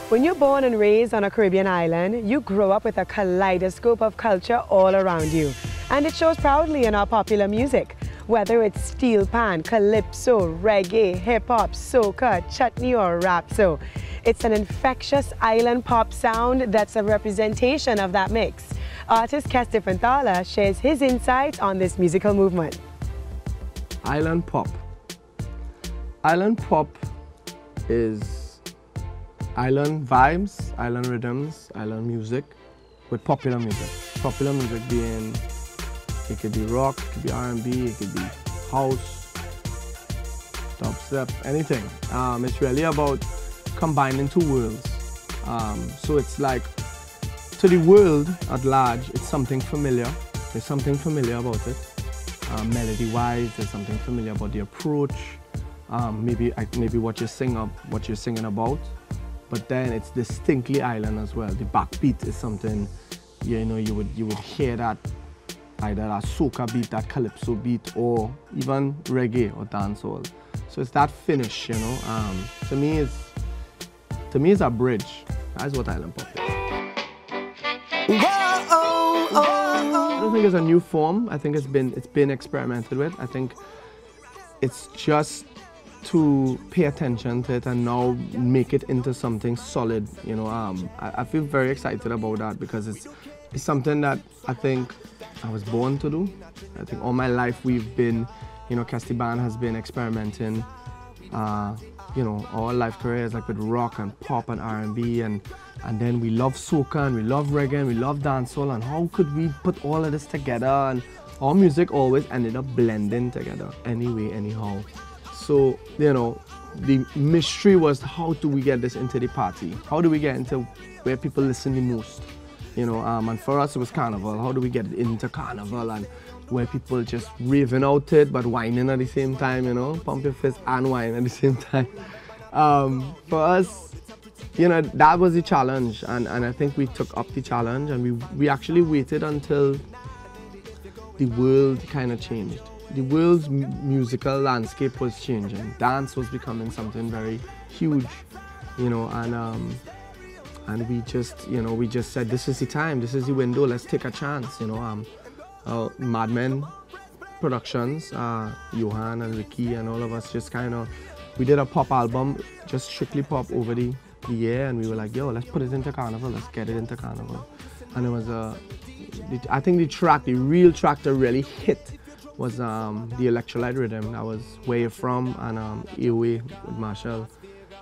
When you're born and raised on a Caribbean island, you grow up with a kaleidoscope of culture all around you. And it shows proudly in our popular music. Whether it's steel pan, calypso, reggae, hip-hop, soca, chutney or rap. So it's an infectious island pop sound that's a representation of that mix. Artist Kees Dieffenthaller shares his insights on this musical movement. Island pop. Island pop is island vibes, island rhythms, island music with popular music. Popular music being, it could be rock, it could be R&B, it could be house, dubstep, anything. It's really about combining two worlds. So it's like, to the world at large, it's something familiar. There's something familiar about it. Melody-wise, there's something familiar about the approach. Maybe what you're singing about. But then it's distinctly island as well. The backbeat is something, you know, you would hear that either a soca beat, that calypso beat, or even reggae or dancehall. So it's that finish, you know. To me, it's a bridge. That's what island pop is. I don't think it's a new form. I think it's been experimented with. I think it's just to pay attention to it and now make it into something solid, you know. I feel very excited about that because it's something that I think I was born to do. I think all my life we've been, you know, Kees Band has been experimenting, you know, our life careers like with rock and pop and R&B and then we love soca and we love reggae and we love dancehall, and how could we put all of this together? And our music always ended up blending together anyway, anyhow. So, you know, the mystery was, how do we get this into the party? How do we get into where people listen the most? You know, and for us it was Carnival. How do we get it into Carnival and where people just raving out it but whining at the same time, you know, pump your fist and whine at the same time. For us, you know, that was the challenge, and I think we took up the challenge, and we actually waited until the world kind of changed. The world's musical landscape was changing. Dance was becoming something very huge, you know, and we just said, this is the time, this is the window, let's take a chance, you know. Mad Men Productions, Johan and Ricky and all of us just kind of, we did a pop album, just strictly pop over the year, and we were like, yo, let's put it into Carnival, let's get it into Carnival. And it was I think the real track that really hit was the Electrolyte Rhythm. That was Where You From and AOA with Marshall.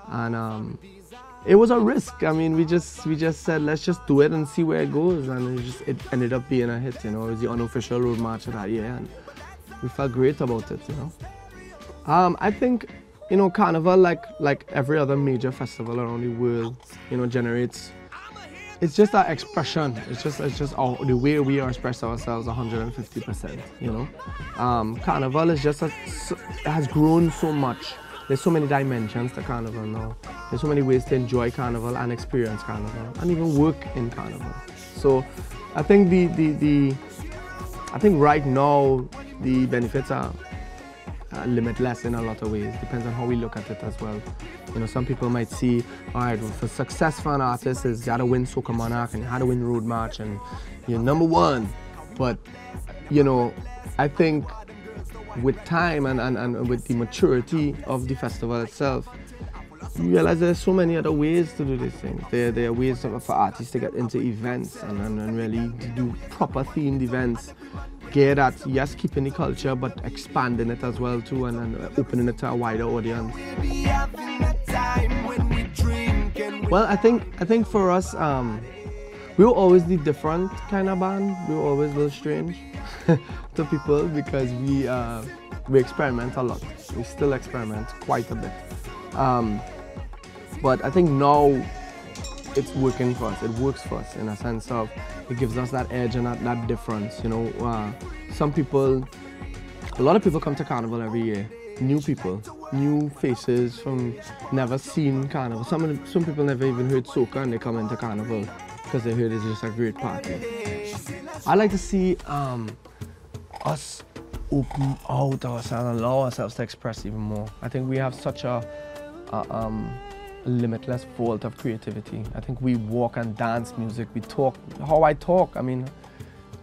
And it was a risk. I mean, we just said, let's just do it and see where it goes. And it ended up being a hit, you know. It was the unofficial road march of that year, and we felt great about it, you know. I think, you know, Carnival, like every other major festival around the world, you know, generates, it's just our expression. It's just the way we express ourselves 150%, you know. Carnival is just has grown so much. There's so many dimensions to Carnival now. There's so many ways to enjoy Carnival and experience Carnival and even work in Carnival. So I think I think right now the benefits are limitless in a lot of ways. Depends on how we look at it as well. You know, some people might see, all right, well, for success for an artist is you had to win Soca Monarch and you had to win Road March and you're #1. But, you know, I think with time and with the maturity of the festival itself, you realize there's so many other ways to do these things. There are ways for artists to get into events and really do proper themed events. Geared at, yes, keeping the culture, but expanding it as well too, and opening it to a wider audience. Well, I think for us, we were always the different kind of band. We were always a little strange to people because we experiment a lot. We still experiment quite a bit. But I think now it's working for us. It works for us in a sense of it gives us that edge and that difference. You know, a lot of people come to Carnival every year. New people, new faces from never seen Carnival. Some people never even heard soca and they come into Carnival because they heard it's just a great party. I like to see us open out ourselves and allow ourselves to express even more. I think we have such a a limitless vault of creativity. I think we walk and dance music. We talk, how I talk, I mean,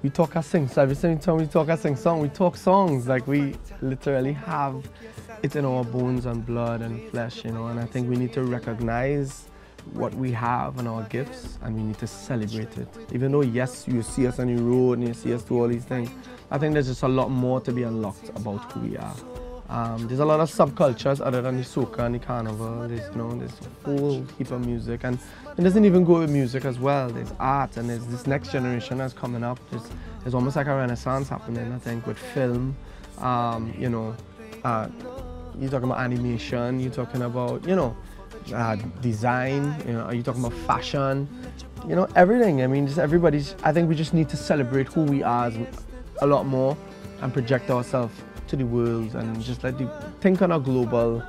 we talk and sing. So every time we talk and sing song, we talk songs. Like we literally have it in our bones and blood and flesh, you know. And I think we need to recognize what we have and our gifts, and we need to celebrate it. Even though, yes, you see us on the road and you see us do all these things, I think there's just a lot more to be unlocked about who we are. There's a lot of subcultures other than the soca and the carnival. There's, you know, there's a whole heap of music, and it doesn't even go with music as well. There's art, and there's this next generation that's coming up. There's almost like a renaissance happening, I think, with film. You know, you're talking about animation, you're talking about, you know, design, you know, are you talking about fashion, you know, everything. I mean, just everybody's, I think we just need to celebrate who we are a lot more and project ourselves to the world, and just like think on a global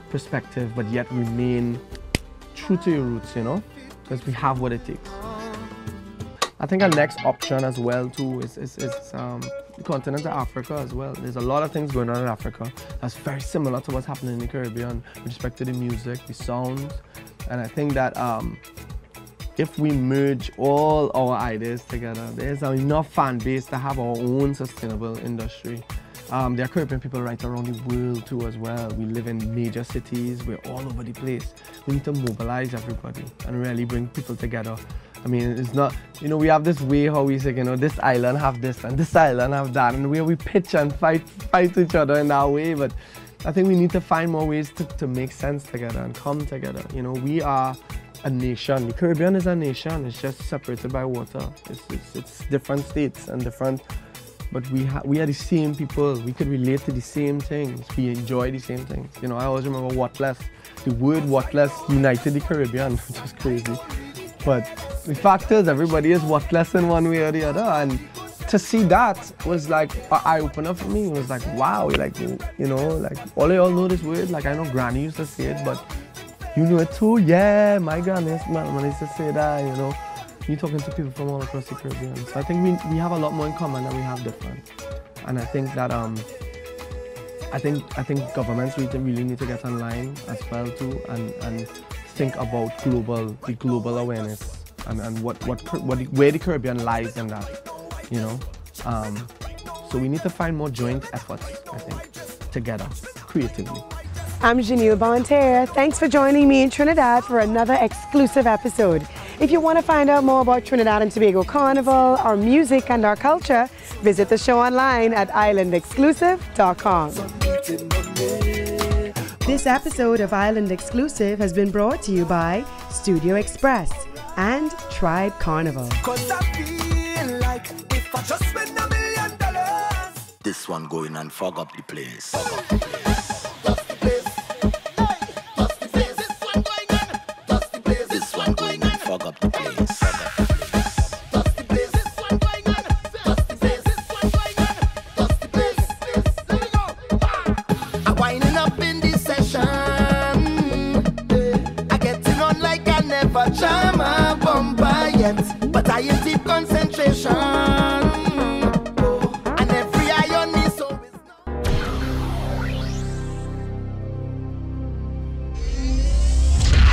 perspective, but yet remain true to your roots, you know, because we have what it takes. I think our next option as well too is the continent of Africa as well. There's a lot of things going on in Africa that's very similar to what's happening in the Caribbean with respect to the music, the sounds, and I think that if we merge all our ideas together, there's enough fan base to have our own sustainable industry. There are Caribbean people right around the world too as well. We live in major cities, we're all over the place. We need to mobilize everybody and really bring people together. I mean, it's not, you know, we have this way how we say, you know, this island have this and this island have that, and where we pitch and fight each other in that way. But I think we need to find more ways to make sense together and come together. You know, we are a nation. The Caribbean is a nation. It's just separated by water. It's different states and different, but we are the same people. We could relate to the same things. We enjoy the same things. You know, I always remember what less. The word what less united the Caribbean, which is crazy. But the fact is, everybody is what less in one way or the other. And to see that was like an eye-opener for me. It was like, wow, like, you know, like all of y'all know this word. Like I know Granny used to say it, but you know it too? Yeah, my Granny used to say that, you know. You're talking to people from all across the Caribbean. So I think we have a lot more in common than we have different. And I think that I think governments really need to get online as well too, and think about the global awareness and where the Caribbean lies in that, you know. So we need to find more joint efforts, I think, together, creatively. I'm Jeanille Bonterre. Thanks for joining me in Trinidad for another exclusive episode. If you want to find out more about Trinidad and Tobago Carnival, our music and our culture, visit the show online at islandexclusive.com. This episode of Island Exclusive has been brought to you by Studio Express and Tribe Carnival. This one going and fog up the place. But I ain't deep concentration.